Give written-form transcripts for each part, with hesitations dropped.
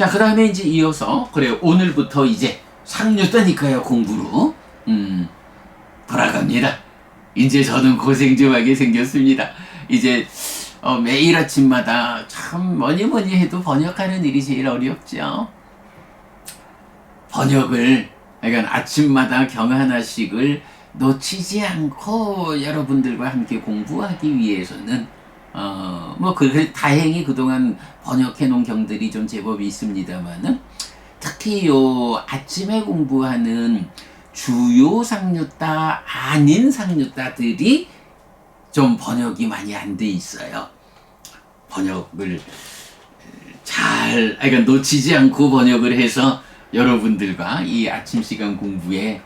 자, 그 다음에 이제 이어서, 그래요. 오늘부터 이제 상류다니까요, 공부로. 돌아갑니다. 이제 저는 고생 좀 하게 생겼습니다. 이제, 매일 아침마다 참 뭐니 해도 번역하는 일이 제일 어렵죠. 번역을, 그러니까 아침마다 경 하나씩을 놓치지 않고 여러분들과 함께 공부하기 위해서는 다행히 그동안 번역해 놓은 경들이 좀 제법 있습니다만은 특히 요 아침에 공부하는 주요 상류다 아닌 상류다들이 좀 번역이 많이 안 돼 있어요. 번역을 그러니까 놓치지 않고 번역을 해서 여러분들과 이 아침 시간 공부에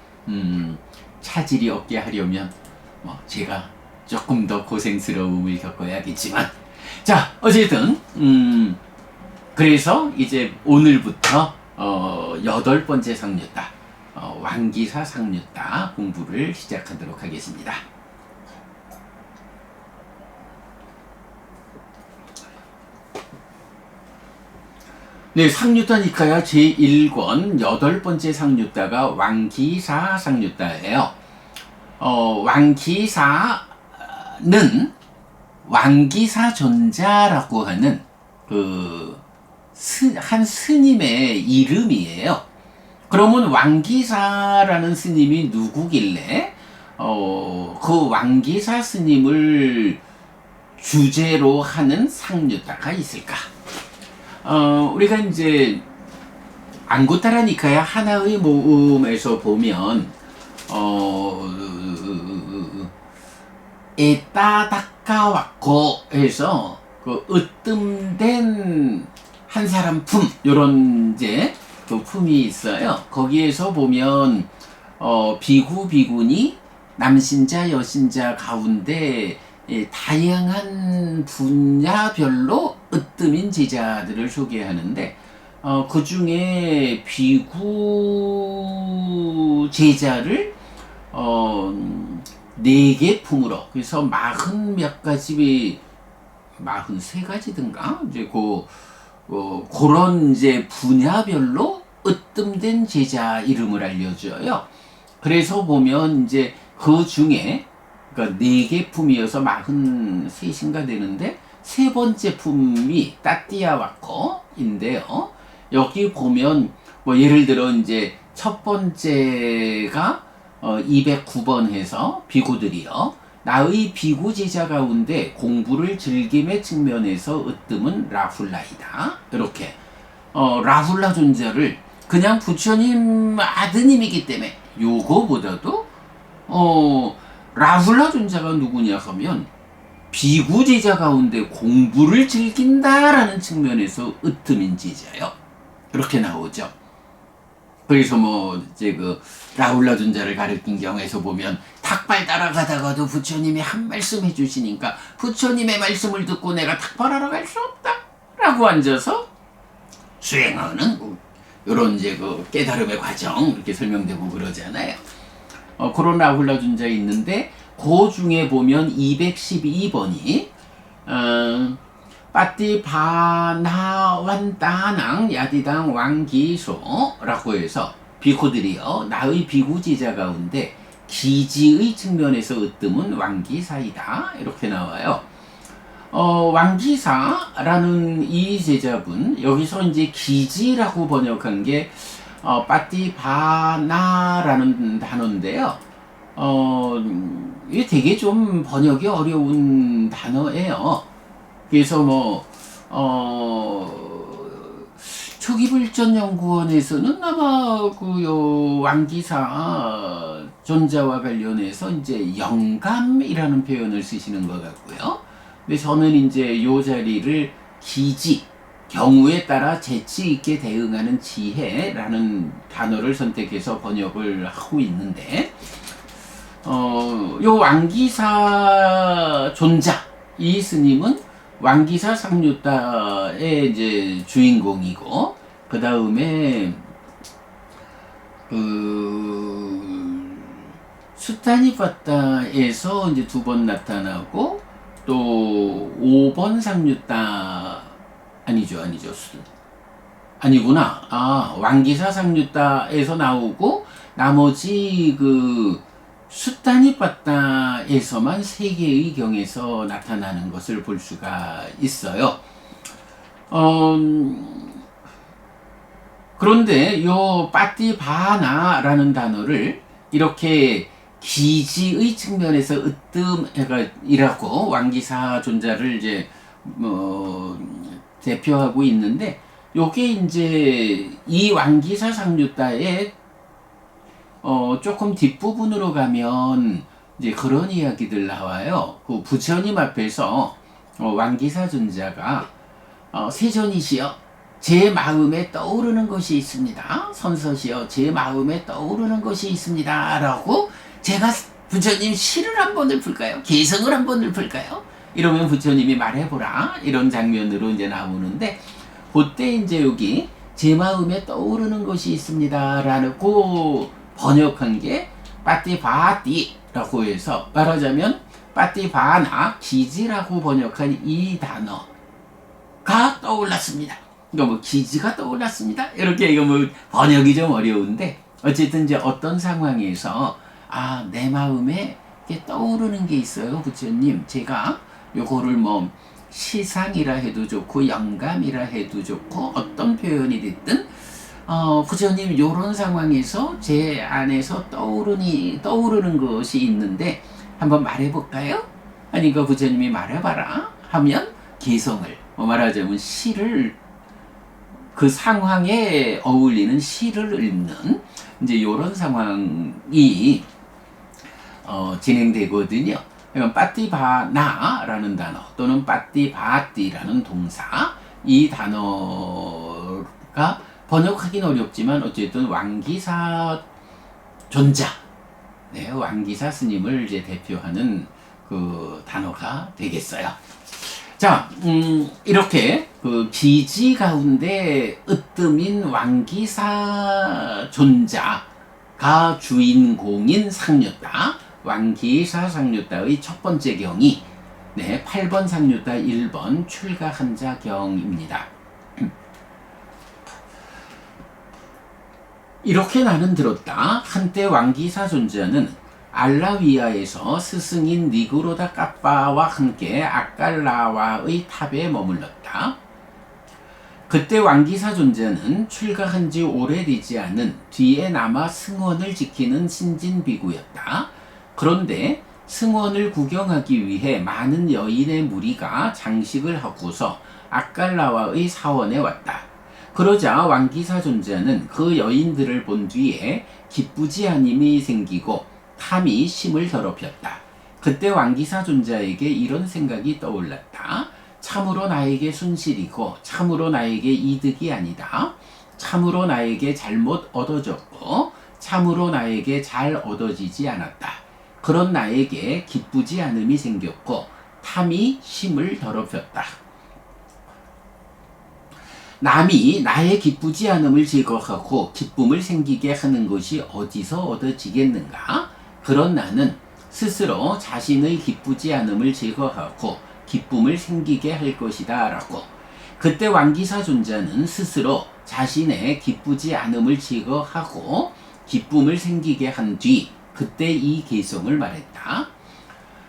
차질이 없게 하려면 제가 조금 더 고생스러움을 겪어야겠지만, 자, 어쨌든 그래서 이제 오늘부터 8번째 상류다, 왕기사 상류다 공부를 시작하도록 하겠습니다. 네, 상류다니까요. 제1권 8번째 상류다가 왕기사 상류다예요. 왕기사는 왕기사 존자라고 하는 한 스님의 이름이에요. 그러면 왕기사라는 스님이 누구길래 그 왕기사 스님을 주제로 하는 상류다가 있을까? 우리가 이제 안구따라니까야 하나의 모음에서 보면 에따다까왔고 해서 그 으뜸된 한 사람 품, 요런 이제 그 품이 있어요. 거기에서 보면 비구 비구니 남신자 여신자 가운데 다양한 분야별로 으뜸인 제자들을 소개하는데 그 중에 비구 제자를 4개 품으로, 그래서 40몇 가지, 43가지든가 이제 그런 이제 분야별로 으뜸된 제자 이름을 알려줘요. 그래서 보면 이제 그 중에 그러니까 4개 품이어서 43인가 되는데, 세 번째 품이 따띠아와코인데요. 여기 보면 예를 들어 이제 첫 번째가 209번 해서 비구들이요. 나의 비구 제자 가운데 공부를 즐김의 측면에서 으뜸은 라훌라이다. 이렇게 라훌라 존자를 그냥 부처님 아드님이기 때문에 요거보다도 라훌라 존자가 누구냐 하면 비구 제자 가운데 공부를 즐긴다라는 측면에서 으뜸인 제자요. 이렇게 나오죠. 그래서 이제 라훌라 존자를 가르친 경에서 보면 닭발 따라가다가도 부처님이 한 말씀 해주시니까 부처님의 말씀을 듣고 내가 닭발하러 갈 수 없다 라고 앉아서 수행하는 요런 이제 깨달음의 과정 이렇게 설명되고 그러잖아요. 그런 라훌라 존자 있는데 그 중에 보면 212번이 빠띠바나완따낭 야디당 왕기소라고 해서 비구들이요, 나의 비구 제자 가운데 기지의 측면에서 으뜸은 왕기사이다 이렇게 나와요. 왕기사라는 이 제자분, 여기서 이제 기지라고 번역한 게 빠띠바나라는 단어인데요. 이게 되게 좀 번역이 어려운 단어예요. 그래서 초기불전연구원에서는 아마 왕기사 존자와 관련해서 이제 영감이라는 표현을 쓰시는 것 같고요. 근데 저는 이제 요 자리를 기지, 경우에 따라 재치 있게 대응하는 지혜라는 단어를 선택해서 번역을 하고 있는데, 요 왕기사 존자, 이 스님은 왕기사 상류다의 이제 주인공이고, 그 다음에 수타니파타에서 이제 2번 나타나고, 또 5번 상류다 아니죠. 아니구나. 아, 왕기사상류따에서 나오고 나머지 그 수따니빠따에서만 세 개의 경에서 나타나는 것을 볼 수가 있어요. 그런데 요 빠띠바나라는 단어를 이렇게 기지의 측면에서 으뜸이라고 왕기사 존자를 이제 대표하고 있는데, 요게 이제 이 왕기사 상류따의 조금 뒷부분으로 가면 이제 그런 이야기들 나와요. 그 부처님 앞에서 왕기사 존자가 세존이시여, 제 마음에 떠오르는 것이 있습니다. 선서시여, 제 마음에 떠오르는 것이 있습니다. 라고 제가 부처님 시를 한 번을 풀까요? 개성을 한 번을 풀까요? 이러면 부처님이 말해보라. 이런 장면으로 이제 나오는데, 그때 이제 여기 제 마음에 떠오르는 것이 있습니다. 라고 번역한 게 빠띠바띠라고 해서, 말하자면 빠띠바나, 기지라고 번역한 이 단어가 떠올랐습니다. 그러니까 뭐 기지가 떠올랐습니다. 이렇게 이거 뭐 번역이 좀 어려운데, 어쨌든 이제 어떤 상황에서 내 마음에 이렇게 떠오르는 게 있어요, 부처님. 제가 요거를 뭐 시상이라 해도 좋고 영감이라 해도 좋고 어떤 표현이 됐든 부처님 요런 상황에서 제 안에서 떠오르는 것이 있는데 한번 말해볼까요? 하니까 부처님이 말해봐라 하면 개성을, 말하자면 시를, 그 상황에 어울리는 시를 읽는 이제 요런 상황이 진행되거든요. 그러니까 빠띠바나라는 단어 또는 빠띠바띠라는 동사, 이 단어가 번역하기는 어렵지만 어쨌든 왕기사 존자, 네, 왕기사 스님을 이제 대표하는 그 단어가 되겠어요. 자, 이렇게 그 기지 가운데 으뜸인 왕기사 존자가 주인공인 상류따, 왕기사 상류따의 첫 번째 경이 8번 상류따 1번 출가한자 경입니다. 이렇게 나는 들었다. 한때 왕기사 존자는 알라위아에서 스승인 니그로다 까빠와 함께 아깔라와의 탑에 머물렀다. 그때 왕기사 존자는 출가한 지 오래되지 않은 뒤에 남아 승원을 지키는 신진비구였다. 그런데 승원을 구경하기 위해 많은 여인의 무리가 장식을 하고서 아깔라와의 사원에 왔다. 그러자 왕기사 존자는 그 여인들을 본 뒤에 기쁘지 않음이 생기고 탐이 심을 더럽혔다. 그때 왕기사 존자에게 이런 생각이 떠올랐다. 참으로 나에게 순실이고 참으로 나에게 이득이 아니다. 참으로 나에게 잘못 얻어졌고 참으로 나에게 잘 얻어지지 않았다. 그런 나에게 기쁘지 않음이 생겼고 탐이 심을 더럽혔다. 남이 나의 기쁘지 않음을 제거하고 기쁨을 생기게 하는 것이 어디서 얻어지겠는가? 그런 나는 스스로 자신의 기쁘지 않음을 제거하고 기쁨을 생기게 할 것이다 라고. 그때 왕기사 존자는 스스로 자신의 기쁘지 않음을 제거하고 기쁨을 생기게 한 뒤 그때 이 개성을 말했다.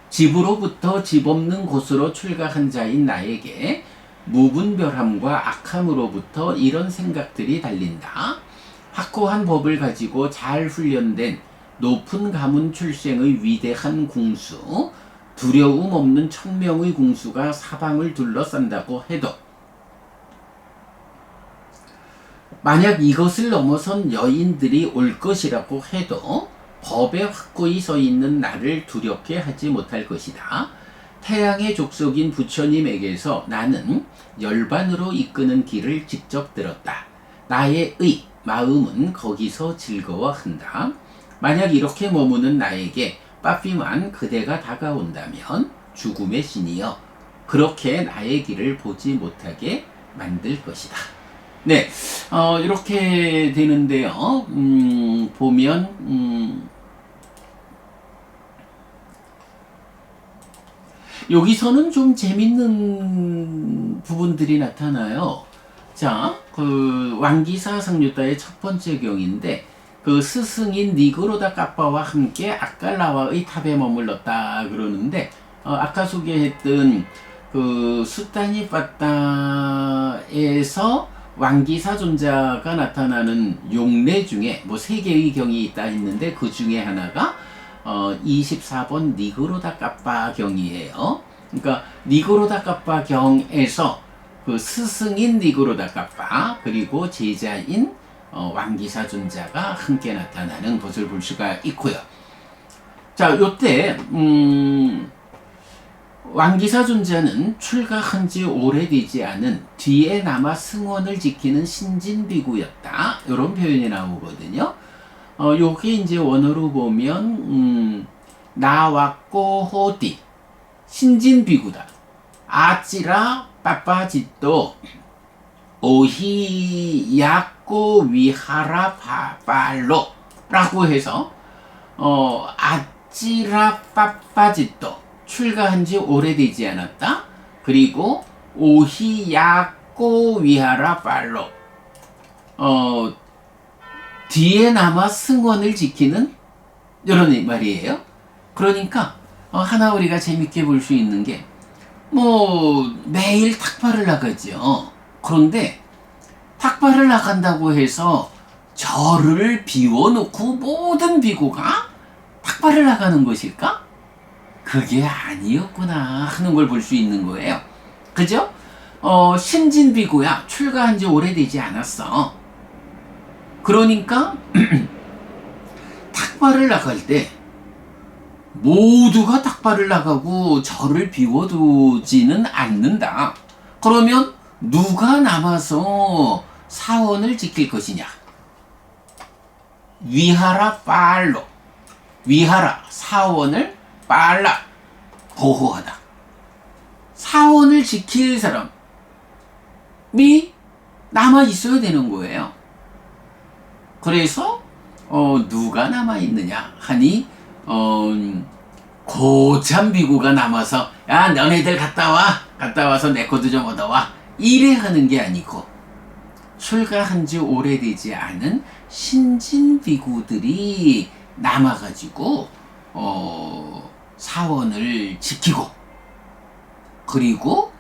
집으로부터 집 없는 곳으로 출가한 자인 나에게 무분별함과 악함으로부터 이런 생각들이 달린다. 확고한 법을 가지고 잘 훈련된 높은 가문 출생의 위대한 궁수, 두려움 없는 천명의 궁수가 사방을 둘러싼다고 해도, 만약 이것을 넘어선 여인들이 올 것이라고 해도 법에 확고히 서 있는 나를 두렵게 하지 못할 것이다. 태양의 족속인 부처님에게서 나는 열반으로 이끄는 길을 직접 들었다. 나의 마음은 거기서 즐거워한다. 만약 이렇게 머무는 나에게 빠삐만 그대가 다가온다면 죽음의 신이여 그렇게 나의 길을 보지 못하게 만들 것이다. 네, 이렇게 되는데요. 보면 여기서는 좀 재밌는 부분들이 나타나요. 자, 그 왕기사 성유다의 첫 번째 경인데 그 스승인 니그로다 까빠와 함께 아칼라와의 탑에 머물렀다 그러는데 아까 소개했던 그 수타니 파타에서 왕기사 존자가 나타나는 용례 중에 뭐 세 개의 경이 있다 했는데 그 중에 하나가 24번 니그로다 까빠 경이에요. 그러니까 니그로다 까빠 경에서 그 스승인 니그로다 까빠 그리고 제자인 왕기사 존자가 함께 나타나는 것을 볼 수가 있고요. 자, 요때 왕기사 존자는 출가한 지 오래되지 않은 뒤에 남아 승원을 지키는 신진비구였다. 이런 표현이 나오거든요. 요게 이제 원어로 보면 나왔고 호디 신진비구다. 아찌라 빠빠짓도 오히야꼬 위하라 바발로 라고 해서 아찌라 빠빠짓도 출가한 지 오래되지 않았다. 그리고 오히야꼬 위하라 발로 뒤에 남아 승원을 지키는 이런 말이에요. 그러니까 하나 우리가 재밌게 볼 수 있는 게 뭐 매일 탁발을 나가죠. 그런데 탁발을 나간다고 해서 절을 비워놓고 모든 비구가 탁발을 나가는 것일까? 그게 아니었구나 하는 걸 볼 수 있는 거예요. 그죠? 신진비구야. 출가한 지 오래되지 않았어. 그러니까 탁발을 나갈 때 모두가 탁발을 나가고 절을 비워두지는 않는다. 그러면 누가 남아서 사원을 지킬 것이냐? 위하라 빨로 위하라 사원을 빨라 보호하다. 사원을 지킬 사람이 남아 있어야 되는 거예요. 그래서 누가 남아 있느냐 하니 고참 비구가 남아서 야 너네들 갔다 와서 내 것도 좀 얻어와 이래 하는 게 아니고 출가한 지 오래되지 않은 신진 비구들이 남아가지고 사원을 지키고 그리고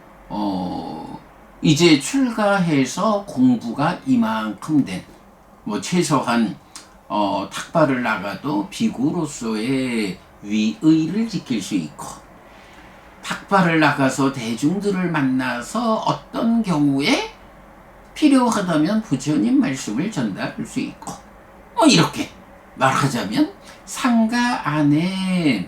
이제 출가해서 공부가 이만큼 된 뭐 최소한 탁발을 나가도 비구로서의 위의를 지킬 수 있고 탁발을 나가서 대중들을 만나서 어떤 경우에 필요하다면 부처님 말씀을 전달할 수 있고 이렇게 말하자면 상가 안에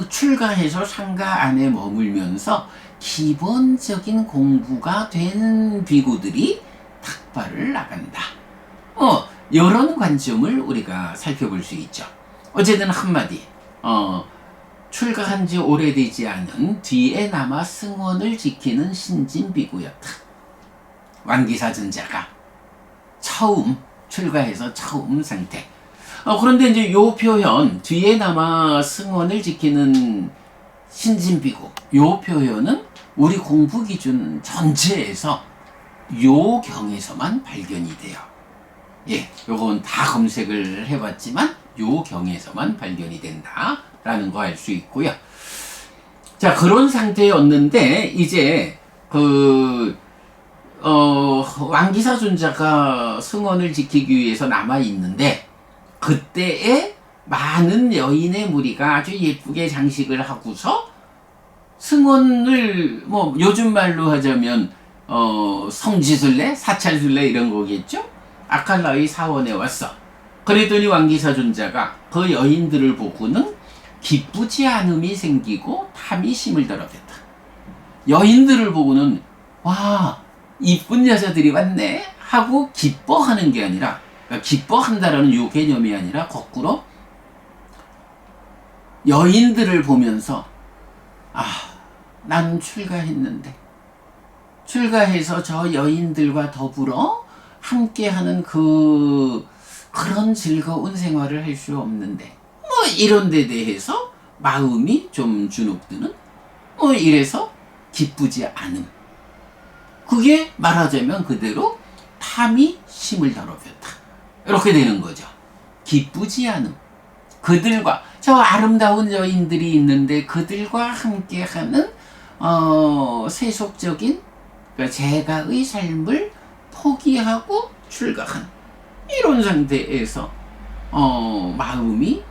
출가해서 상가 안에 머물면서 기본적인 공부가 된 비구들이 탁발을 나간다. 이런 관점을 우리가 살펴볼 수 있죠. 어쨌든 한마디 출가한 지 오래되지 않은 뒤에 남아 승원을 지키는 신진비구였다. 왕기사 존자가 처음 출가해서 처음 상태. 그런데 이제 요 표현 뒤에 남아 승원을 지키는 신진비구 요 표현은 우리 공부 기준 전체에서 요 경에서만 발견이 돼요. 예, 요건 다 검색을 해봤지만 요 경에서만 발견이 된다라는 거 알 수 있고요. 자, 그런 상태였는데 이제 왕기사 존자가 승원을 지키기 위해서 남아 있는데 그때에 많은 여인의 무리가 아주 예쁘게 장식을 하고서 승원을 뭐 요즘 말로 하자면 성지순례, 사찰순례 이런 거겠죠? 아칼라의 사원에 왔어. 그랬더니 왕기사 존자가 그 여인들을 보고는 기쁘지 않음이 생기고 탐이 심을 더럽혔다. 여인들을 보고는 와 이쁜 여자들이 왔네 하고 기뻐하는 게 아니라 그러니까 기뻐한다라는 요 개념이 아니라 거꾸로 여인들을 보면서 난 출가해서 저 여인들과 더불어 함께하는 그런 즐거운 생활을 할 수 없는데 이런 데 대해서 마음이 좀 주눅드는 이래서 기쁘지 않음. 그게 말하자면 그대로 탐이 심을 더럽혔다. 이렇게 되는 거죠. 기쁘지 않음. 그들과 저 아름다운 여인들이 있는데 그들과 함께하는 세속적인 그러니까 제가의 삶을 포기하고 출가한 이런 상태에서 마음이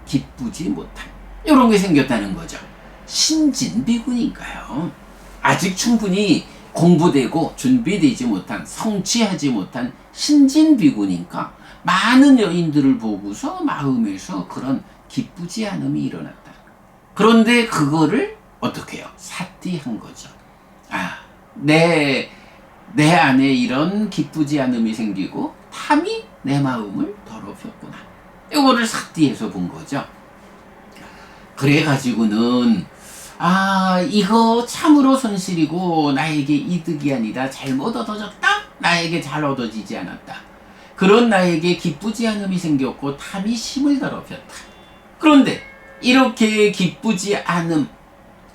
기쁘지 못한 이런 게 생겼다는 거죠. 신진비구니까요. 아직 충분히 공부되고 준비되지 못한 성취하지 못한 신진비구니까 많은 여인들을 보고서 마음에서 그런 기쁘지 않음이 일어났다. 그런데 그거를 어떻게 해요? 삿디한 거죠. 내 안에 이런 기쁘지 않음이 생기고 탐이 내 마음을 더럽혔구나. 이거를 삿디해서 본 거죠. 그래가지고는 이거 참으로 손실이고 나에게 이득이 아니다. 잘못 얻어졌다. 나에게 잘 얻어지지 않았다. 그런 나에게 기쁘지 않음이 생겼고 탐이 심을 더럽혔다. 그런데 이렇게 기쁘지 않음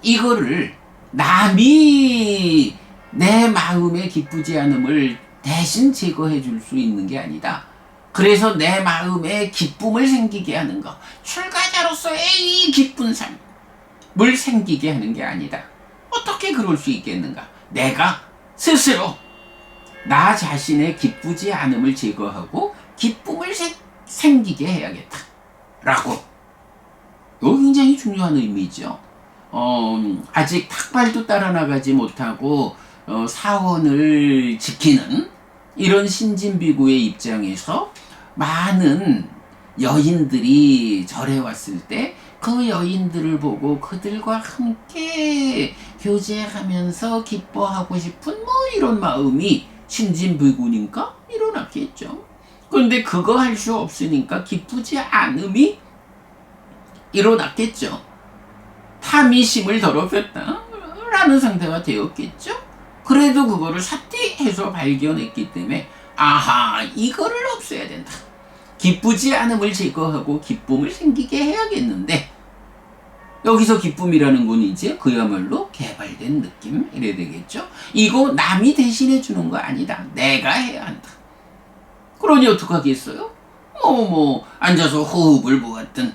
이거를 남이 내 마음의 기쁘지 않음을 대신 제거해 줄 수 있는 게 아니다. 그래서 내 마음에 기쁨을 생기게 하는 것, 출가자로서의 이 기쁜 삶을 생기게 하는 게 아니다. 어떻게 그럴 수 있겠는가? 내가 스스로 나 자신의 기쁘지 않음을 제거하고 기쁨을 생기게 해야겠다. 라고. 이거 굉장히 중요한 의미죠. 아직 탁발도 따라 나가지 못하고 사원을 지키는 이런 신진비구의 입장에서 많은 여인들이 절에 왔을 때 그 여인들을 보고 그들과 함께 교제하면서 기뻐하고 싶은 이런 마음이 신진비구니까 일어났겠죠. 그런데 그거 할 수 없으니까 기쁘지 않음이 일어났겠죠. 탐이 심을 더럽혔다 라는 상태가 되었겠죠. 그래도 그거를 삿디해서 발견했기 때문에 이거를 없애야 된다. 기쁘지 않음을 제거하고 기쁨을 생기게 해야겠는데 여기서 기쁨이라는 건 이제 그야말로 개발된 느낌 이래야 되겠죠. 이거 남이 대신해 주는 거 아니다. 내가 해야 한다. 그러니 어떡하겠어요? 앉아서 호흡을 보았든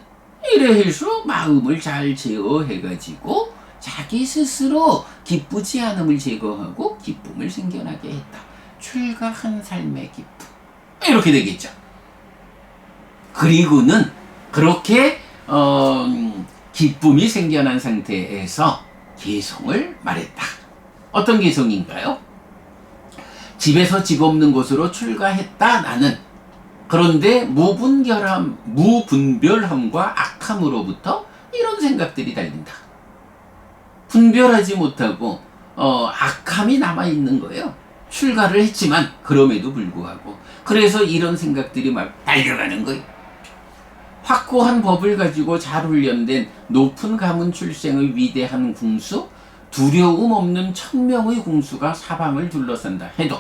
이래 해서 마음을 잘 제어해가지고 자기 스스로 기쁘지 않음을 제거하고 기쁨을 생겨나게 했다. 출가한 삶의 기쁨. 이렇게 되겠죠. 그리고는 그렇게 기쁨이 생겨난 상태에서 개성을 말했다. 어떤 개성인가요? 집에서 집 없는 곳으로 출가했다 나는. 그런데 무분별함과 악함으로부터 이런 생각들이 달린다. 분별하지 못하고 악함이 남아있는 거예요. 출가를 했지만 그럼에도 불구하고. 그래서 이런 생각들이 막 달려가는 거예요. 확고한 법을 가지고 잘 훈련된 높은 가문 출생의 위대한 궁수, 두려움 없는 천명의 궁수가 사방을 둘러싼다 해도,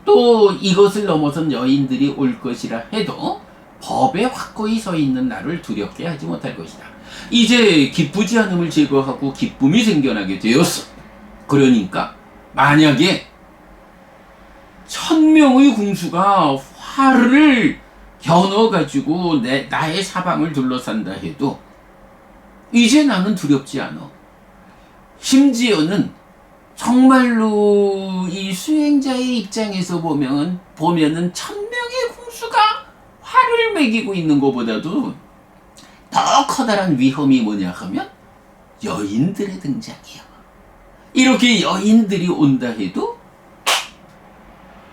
또 이것을 넘어선 여인들이 올 것이라 해도 법에 확고히 서 있는 나를 두렵게 하지 못할 것이다. 이제 기쁘지 않음을 제거하고 기쁨이 생겨나게 되었어. 그러니까 만약에 1000명의 궁수가 활을 겨눠가지고 나의 사방을 둘러싼다 해도 이제 나는 두렵지 않아. 심지어는 정말로 이 수행자의 입장에서 보면은 1000명의 궁수가 활을 매기고 있는 것보다도 더 커다란 위험이 뭐냐 하면 여인들의 등장이에요. 이렇게 여인들이 온다 해도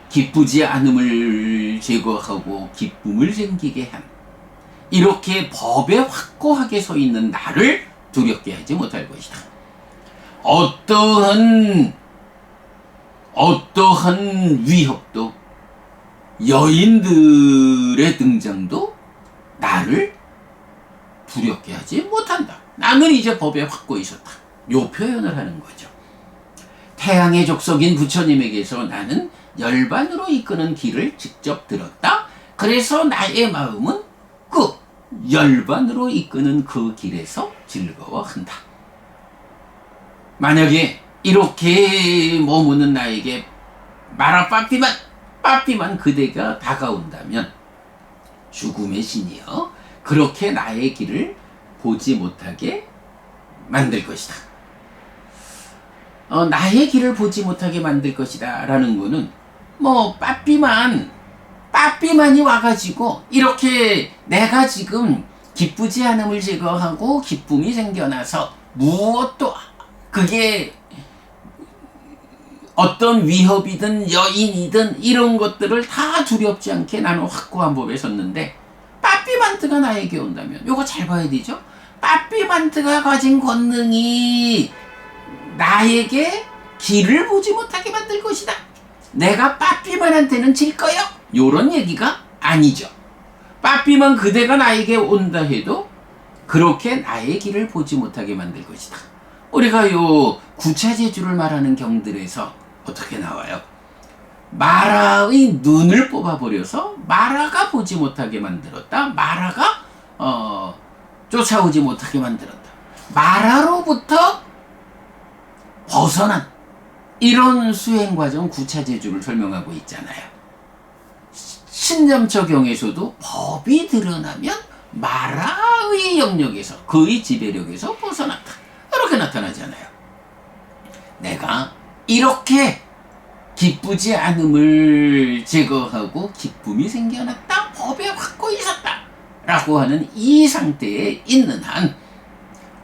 기쁘지 않음을 제거하고 기쁨을 생기게 한 이렇게 법에 확고하게 서 있는 나를 두렵게 하지 못할 것이다. 어떠한 위협도 여인들의 등장도 나를 두렵게 하지 못한다. 나는 이제 법에 확고히 섰다. 요 표현을 하는 거죠. 태양의 족속인 부처님에게서 나는 열반으로 이끄는 길을 직접 들었다. 그래서 나의 마음은 그 열반으로 이끄는 그 길에서 즐거워한다. 만약에 이렇게 머무는 나에게 마라 빠삐만 그대가 다가온다면 죽음의 신이여 그렇게 나의 길을 보지 못하게 만들 것이다. 나의 길을 보지 못하게 만들 것이다 라는 거는 뭐 빠삐만이 와가지고 이렇게 내가 지금 기쁘지 않음을 제거하고 기쁨이 생겨나서 무엇도 그게 어떤 위협이든 여인이든 이런 것들을 다 두렵지 않게 나는 확고한 법에 섰는데 빠삐만트가 나에게 온다면 요거 잘 봐야 되죠. 빠삐만트가 가진 권능이 나에게 길을 보지 못하게 만들 것이다. 내가 빠삐만한테는 질 거요. 요런 얘기가 아니죠. 빠삐만 그대가 나에게 온다 해도 그렇게 나의 길을 보지 못하게 만들 것이다. 우리가 요 구차제주를 말하는 경들에서 어떻게 나와요? 마라의 눈을 뽑아버려서 마라가 보지 못하게 만들었다. 마라가 쫓아오지 못하게 만들었다. 마라로부터 벗어난 이런 수행과정 구차제주를 설명하고 있잖아요. 신념처경에서도 법이 드러나면 마라의 영역에서 그의 지배력에서 벗어났다. 이렇게 나타나잖아요. 내가 이렇게 기쁘지 않음을 제거하고 기쁨이 생겨났다. 법에 확고히 섰다. 라고 하는 이 상태에 있는 한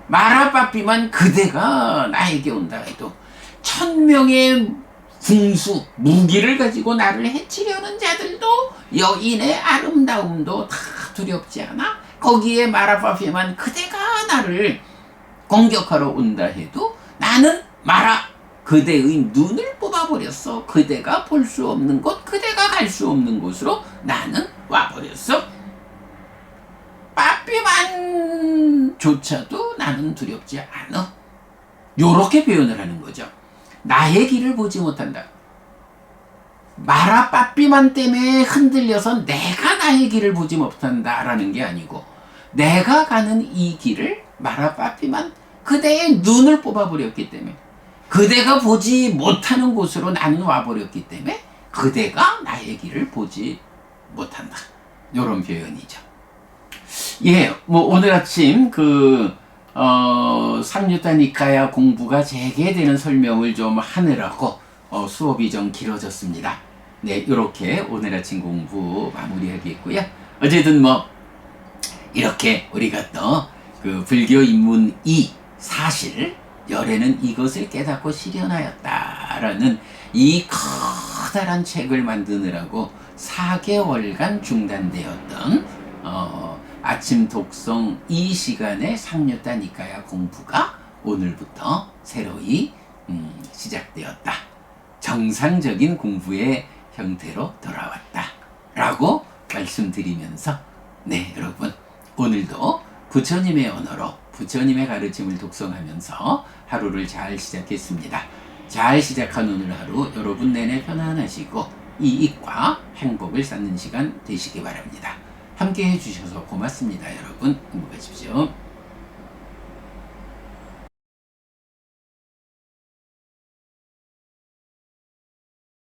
마라빠삐만 그대가 나에게 온다 해도 1000명의 궁수, 무기를 가지고 나를 해치려는 자들도 여인의 아름다움도 다 두렵지 않아. 거기에 마라빠삐만 그대가 나를 공격하러 온다 해도 나는 그대의 눈을 뽑아버렸어. 그대가 볼 수 없는 곳, 그대가 갈 수 없는 곳으로 나는 와버렸어. 빠삐만조차도 나는 두렵지 않아. 요렇게 표현을 하는 거죠. 나의 길을 보지 못한다. 마라 빠삐만 때문에 흔들려서 내가 나의 길을 보지 못한다라는 게 아니고 내가 가는 이 길을 마라 빠삐만 그대의 눈을 뽑아버렸기 때문에 그대가 보지 못하는 곳으로 나는 와버렸기 때문에 그대가 나의 길을 보지 못한다. 요런 표현이죠. 예, 뭐 오늘 아침 상류타 니카야 공부가 재개되는 설명을 좀 하느라고 수업이 좀 길어졌습니다. 네, 이렇게 오늘 아침 공부 마무리하겠고요. 어쨌든 뭐 이렇게 우리가 또 그 불교 입문 2 사실 열애는 이것을 깨닫고 실현하였다라는 이 커다란 책을 만드느라고 4개월간 중단되었던 아침 독송 이 시간의 상류타 니카야 공부가 오늘부터 새로이 시작되었다. 정상적인 공부의 형태로 돌아왔다. 라고 말씀드리면서 네, 여러분 오늘도 부처님의 언어로 부처님의 가르침을 독송하면서 하루를 잘 시작했습니다. 잘 시작한 오늘 하루 여러분 내내 편안하시고 이익과 행복을 쌓는 시간 되시기 바랍니다. 함께 해주셔서 고맙습니다. 여러분 행복하십시오.